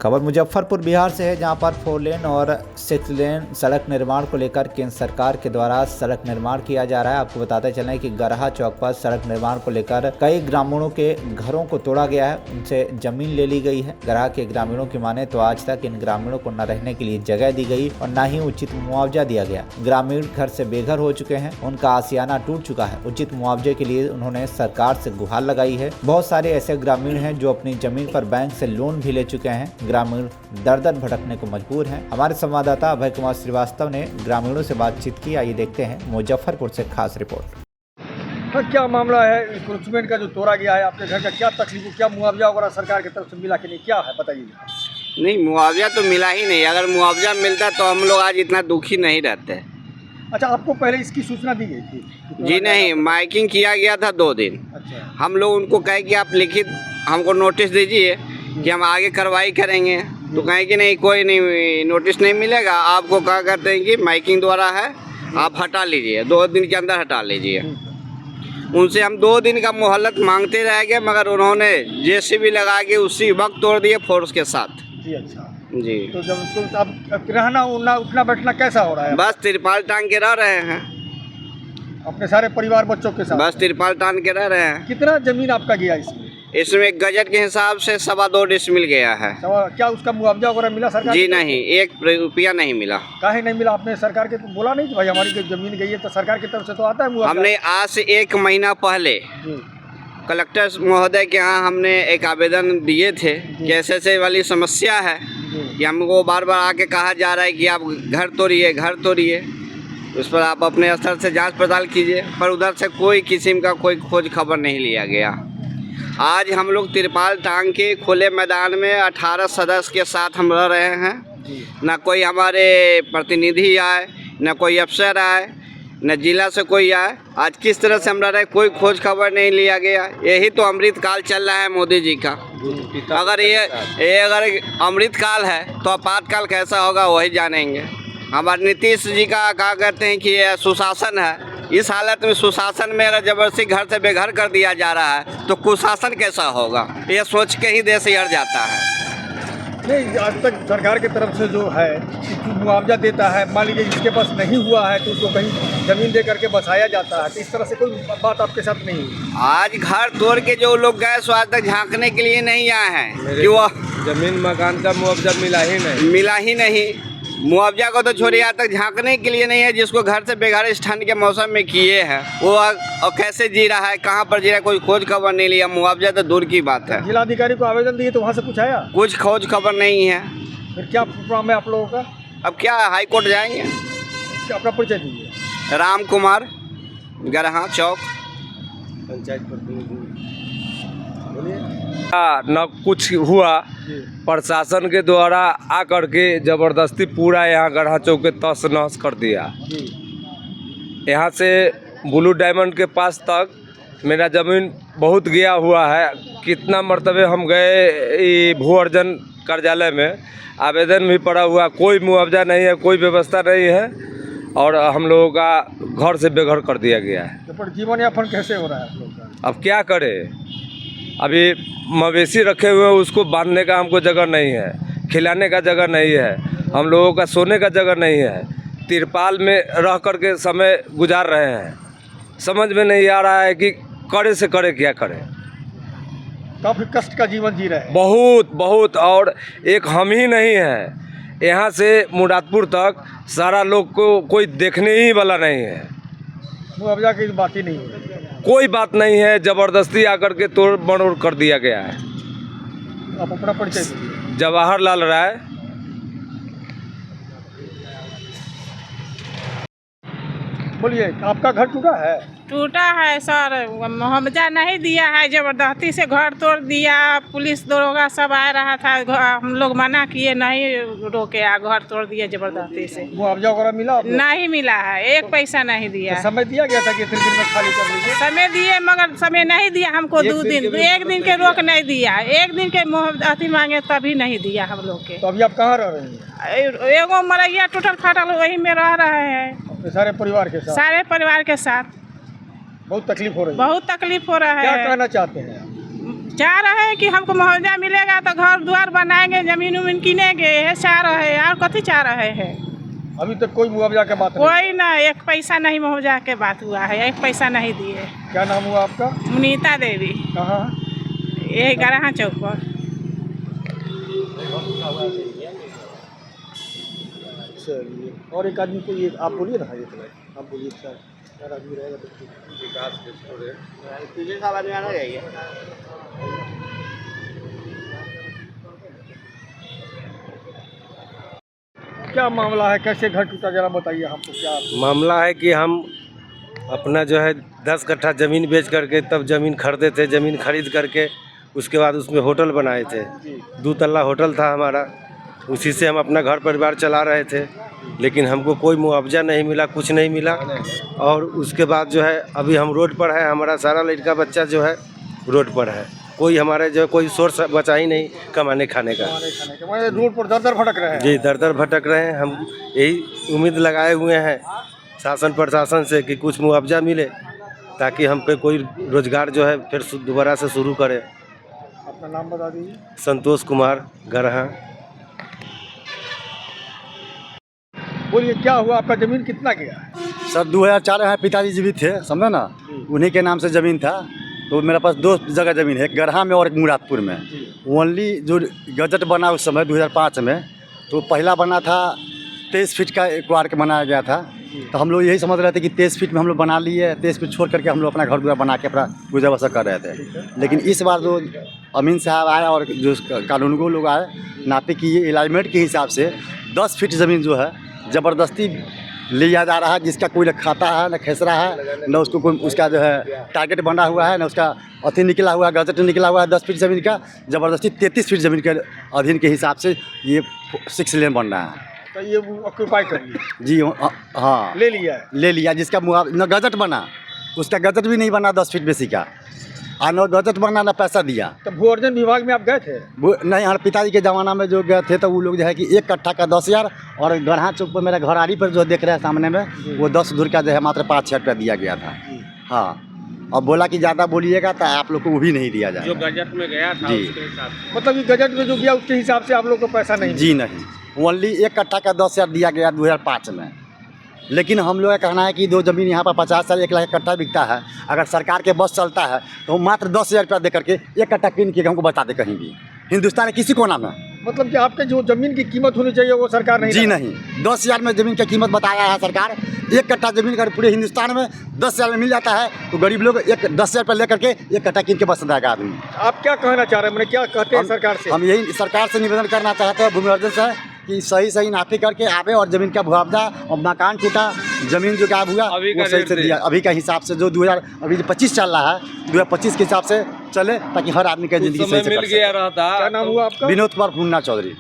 खबर मुजफ्फरपुर बिहार से है, जहां पर 4 लेन और 6 लेन सड़क निर्माण को लेकर केंद्र सरकार के द्वारा सड़क निर्माण किया जा रहा है। आपको बताते चलें कि गरहा चौक पर सड़क निर्माण को लेकर कई ग्रामीणों के घरों को तोड़ा गया है, उनसे जमीन ले ली गई है। गरहा के ग्रामीणों की माने तो आज तक इन ग्रामीणों को न रहने के लिए जगह दी गई और न ही उचित मुआवजा दिया गया। ग्रामीण घर से बेघर हो चुके हैं, उनका आशियाना टूट चुका है। उचित मुआवजे के लिए उन्होंने सरकार से गुहार लगाई है। बहुत सारे ऐसे ग्रामीण हैं जो अपनी जमीन पर बैंक से लोन भी ले चुके हैं। ग्रामीण दर भटकने को मजबूर हैं। हमारे संवाददाता अभय कुमार श्रीवास्तव ने ग्रामीणों से बातचीत की। आइए देखते हैं मुजफ्फरपुर से खास रिपोर्ट। हाँ, क्या मामला है इंक्रोचमेंट का जो तोड़ा गया है आपके घर का? क्या तकलीफ, क्या मुआवजा वगैरह सरकार की तरफ से मिला कि नहीं, क्या है बताइए। नहीं, मुआवजा तो मिला ही नहीं। अगर मुआवजा मिलता तो हम लोग आज इतना दुखी नहीं रहते। अच्छा, आपको पहले इसकी सूचना दी गई थी? जी नहीं, माइकिंग किया गया था 2 दिन। अच्छा, हम लोग उनको कहे कि आप लिखित हमको नोटिस दीजिए कि हम आगे कार्रवाई करेंगे, तो कहें कि नहीं, कोई नहीं, नोटिस नहीं मिलेगा आपको। क्या करते हैं कि माइकिंग द्वारा है, आप हटा लीजिए, 2 दिन के अंदर हटा लीजिए। उनसे हम 2 दिन का मोहलत मांगते रह गए, मगर उन्होंने जेसीबी लगा के उसी वक्त तोड़ दिए फोर्स के साथ। जी अच्छा जी, तो जब तो अब रहना उठना बैठना कैसा हो रहा है? बस तिरपाल टांग के रह रहे हैं, अपने सारे परिवार बच्चों के साथ बस तिरपाल टांग के रह रहे हैं। कितना जमीन आपका गया इसमें? इसमें गजट के हिसाब से 2.25 डिसमिल गया है। क्या उसका मुआवजा वगैरह मिला सरकार? जी नहीं, 1 रुपया नहीं मिला। काहे नहीं मिला? आपने सरकार के तो बोला नहीं कि भाई हमारी जो जमीन गई है तो सरकार की तरफ से तो आता है मुआवजा? हमने आज से 1 महीना पहले जी कलेक्टर महोदय के यहाँ हमने एक आवेदन दिए थे कि ऐसे वाली समस्या है कि हमको बार बार आके कहा जा रहा है कि आप घर तोड़िए, उस पर आप अपने स्तर से जांच पड़ताल कीजिए, पर उधर से कोई किस्म का कोई खोज खबर नहीं लिया गया। आज हम लोग तिरपाल टांग के खुले मैदान में 18 सदस्य के साथ हम रह रहे हैं। ना कोई हमारे प्रतिनिधि आए, ना कोई अफसर आए, न जिला से कोई आए। आज किस तरह से हम रह रहे, कोई खोज खबर नहीं लिया गया। यही तो अमृत काल चल रहा है मोदी जी का। अगर ये अगर अमृत काल है तो आपातकाल कैसा होगा वही जानेंगे। हमारे नीतीश जी का क्या कहते हैं कि ये सुशासन है। इस हालत में सुशासन में अगर जबरदस्ती घर से बेघर कर दिया जा रहा है तो कुशासन कैसा होगा, ये सोच के ही देश हिल जाता है। नहीं, आज तक सरकार की तरफ से जो है मुआवजा देता है, मान लीजिए जिसके पास नहीं हुआ है तो उसको कहीं ज़मीन दे करके बसाया जाता है, तो इस तरह से कोई बात आपके साथ नहीं हुई? आज घर तोड़ के जो लोग गए सो आज तक झांकने के लिए नहीं आए हैं कि वो जमीन मकान का मुआवजा मिला ही नहीं। मुआवजा को तो छोड़िए, आज तक झांकने के लिए नहीं है। जिसको घर से बेघर इस ठंड के मौसम में किए हैं वो और कैसे जी रहा है, कहाँ पर जी रहा है, कोई खोज खबर नहीं लिया। मुआवजा तो दूर की बात है। जिलाधिकारी को आवेदन दिए तो वहाँ से कुछ आया? कुछ खोज खबर नहीं है। फिर क्या प्रॉब्लम है आप लोगों का? अब क्या हाई कोर्ट जाएंगे। क्या अपना परिचय दीजिए। राम कुमार, गरहा चौक, पंचायत प्रतिनिधि। बोलिए। न कुछ हुआ, प्रशासन के द्वारा आकर के जबरदस्ती पूरा यहाँ गढ़ा चौक के तहस नहस कर दिया। यहाँ से ब्लू डायमंड के पास तक मेरा ज़मीन बहुत गया हुआ है। कितना मरतबे हम गए भू अर्जन कार्यालय में, आवेदन भी पड़ा हुआ, कोई मुआवजा नहीं है, कोई व्यवस्था नहीं है और हम लोगों का घर से बेघर कर दिया गया है। तो पर जीवन यापन कैसे हो रहा है आप लोग का? अब क्या करें, अभी मवेशी रखे हुए हैं, उसको बांधने का हमको जगह नहीं है, खिलाने का जगह नहीं है, हम लोगों का सोने का जगह नहीं है। तिरपाल में रह कर के समय गुजार रहे हैं। समझ में नहीं आ रहा है कि करे से करे क्या करें। काफ़ी कष्ट का जीवन जी रहे हैं। बहुत और एक हम ही नहीं हैं, यहाँ से मुरादपुर तक सारा लोग को कोई देखने ही वाला नहीं है। मुआवजा की बात ही नहीं है, कोई बात नहीं है, ज़बरदस्ती आकर के तोड़ मरोड़ कर दिया गया है। आप अपना परिचय दीजिए। जवाहरलाल राय। बोलिए, आपका घर टूटा है? टूटा है सर, मुआवजा नहीं दिया है, जबरदस्ती से घर तोड़ दिया। पुलिस दरोगा सब आ रहा था, हम लोग मना किए, नहीं रोके, घर तोड़ दिए जबरदस्ती से। मुआवजा वगैरह मिला आपको? नहीं मिला है, 1 पैसा नहीं दिया। तो समय दिया गया था कि 3 दिन में खाली कर लीजिए? समय दिए मगर समय नहीं दिया हमको। 2 दिन, 1 दिन के रोक नहीं दिया, 1 दिन के मुआवजा मांगे तभी नहीं दिया हम लोग के। तो अभी आप कहाँ रह रहे हैं? एगो मरैया टूटल फाटल वही में रह रहे हैं, अपने सारे परिवार के साथ? सारे परिवार के साथ। बहुत तकलीफ हो रही है? बहुत तकलीफ हो रहा है। क्या कहना चाहते हैं? चाह रहे हैं कि हमको मुआवजा मिलेगा तो घर द्वार बनाएंगे, जमीन उमीन किनेंगे, यह चाह रहे हैं। और कथी चाह रहे हैं? अभी तक कोई मुआवजा का बात नहीं। कोई ना, एक पैसा नहीं मुआवजा के बात हुआ है, एक पैसा नहीं दिए। क्या नाम हुआ आपका? मुनीता देवी, कहाँ? यही गराहा चौक पर। चलिए, और एक आदमी को ये आप बोलिए ना, ये आप बोलिए सर, चार आदमी रहेगा तो विकास क्या मामला है, कैसे घर टूटा, जरा बताइए हमको। क्या मामला है कि हम अपना जो है 10 कट्ठा ज़मीन बेच करके तब ज़मीन खरीदे थे। ज़मीन खरीद करके उसके बाद उसमें होटल बनाए थे। 2 तल्ला होटल था हमारा, उसी से हम अपना घर परिवार चला रहे थे। लेकिन हमको कोई मुआवजा नहीं मिला, कुछ नहीं मिला। और उसके बाद जो है अभी हम रोड पर है, हमारा सारा लड़का बच्चा जो है रोड पर है। कोई हमारे जो कोई सोर्स बचा ही नहीं कमाने खाने का। रोड पर दर दर भटक रहे हैं। जी, दर दर भटक रहे हैं। हम यही उम्मीद लगाए हुए हैं शासन प्रशासन से कि कुछ मुआवजा मिले, ताकि हम पे कोई रोजगार जो है फिर दोबारा से शुरू करें। अपना नाम बता दीजिए। संतोष कुमार, गरहा। बोलिए, क्या हुआ, आपका ज़मीन कितना गया? सर 2004 में पिताजी जीवित थे, समझे ना, उन्हीं के नाम से ज़मीन था। तो मेरे पास 2 जगह ज़मीन है, एक गरहा में और एक मुरादपुर में। ओनली जो गजट बना उस समय 2005 में, तो पहला बना था 23 फीट का क्वार के बनाया गया था। तो हम लोग यही समझ रहे थे कि 23 फीट में हम लोग बना लिए, 23 फीट छोड़ करके हम लोग अपना घर द्वार बना के अपना गुजर बसर कर रहे थे। लेकिन इस बार जो अमीन साहब आए और जो कानूनगो लोग आए, नापे कि ये अलाइनमेंट के हिसाब से 10 फीट ज़मीन जो है ज़बरदस्ती लिया जा रहा है, जिसका कोई न खाता है न खेसरा है, न उसको कोई उसका जो है टारगेट बना हुआ है, न उसका अथी निकला हुआ है, गजट निकला हुआ है। 10 फीट ज़मीन का ज़बरदस्ती 33 फीट ज़मीन के अधीन के हिसाब से ये 6 लेन बन रहा है। तो ये ऑक्यूपाई कर लिया? जी हाँ, ले लिया है। ले लिया, जिसका न गजट बना, उसका गजट भी नहीं बना 10 फीट बेसी का, और न गजट बना न पैसा दिया। तो भू अर्जन विभाग में आप गए थे? नहीं, हमारे पिताजी के ज़माना में जो गए थे तो वो लोग जो है कि 1 कट्ठा का 10,000, और गढ़ा चौक पर मेरा घराड़ी पर जो देख रहे हैं सामने में, वो 10 धुर का जो है मात्र 5-6 रुपया दिया गया था। हाँ, अब बोला कि ज़्यादा बोलिएगा तो आप लोग को वो भी नहीं दिया जाएगा। जो बजट में गया था जी, उसके हिसाब से। मतलब कि गजट में जो गया उसके हिसाब से आप लोग को पैसा नहीं? जी नहीं, ओनली 1 कट्ठा का 10,000 दिया गया 2005 में। लेकिन हम लोग का कहना है कि दो ज़मीन यहाँ पर 50 से 1 लाख कट्ठा बिकता है। अगर सरकार के बस चलता है तो मात्र 10,000 रुपया दे करके 1 कट्ठा कीन के हमको बता दे कहीं भी हिंदुस्तान में किसी कोना में। मतलब कि आपके जो ज़मीन की कीमत होनी चाहिए वो सरकार नहीं? जी नहीं, 10,000 में ज़मीन की कीमत बताया है सरकार। 1 कट्ठा ज़मीन अगर पूरे हिंदुस्तान में 10,000 में मिल जाता है तो गरीब लोग 10,000 रुपये लेकर के 1 कट्ठा कीन के बस जाएगा आदमी। आप क्या कहना चाह रहे हैं, मैंने क्या कहते हैं सरकार से? हम यही सरकार से निवेदन करना चाहते हैं भूमि अर्जन से कि सही नापी करके आवे और ज़मीन का मुआवजा और मकान टूटा ज़मीन जो गायब हुआ वो सही से दिया। अभी का हिसाब से जो 2025 चल रहा है, 2025 के हिसाब से चले, ताकि हर आदमी का ज़िंदगी सही से मिल गया रहता। क्या नाम हुआ आपका? विनोद कुमार भुन्ना चौधरी।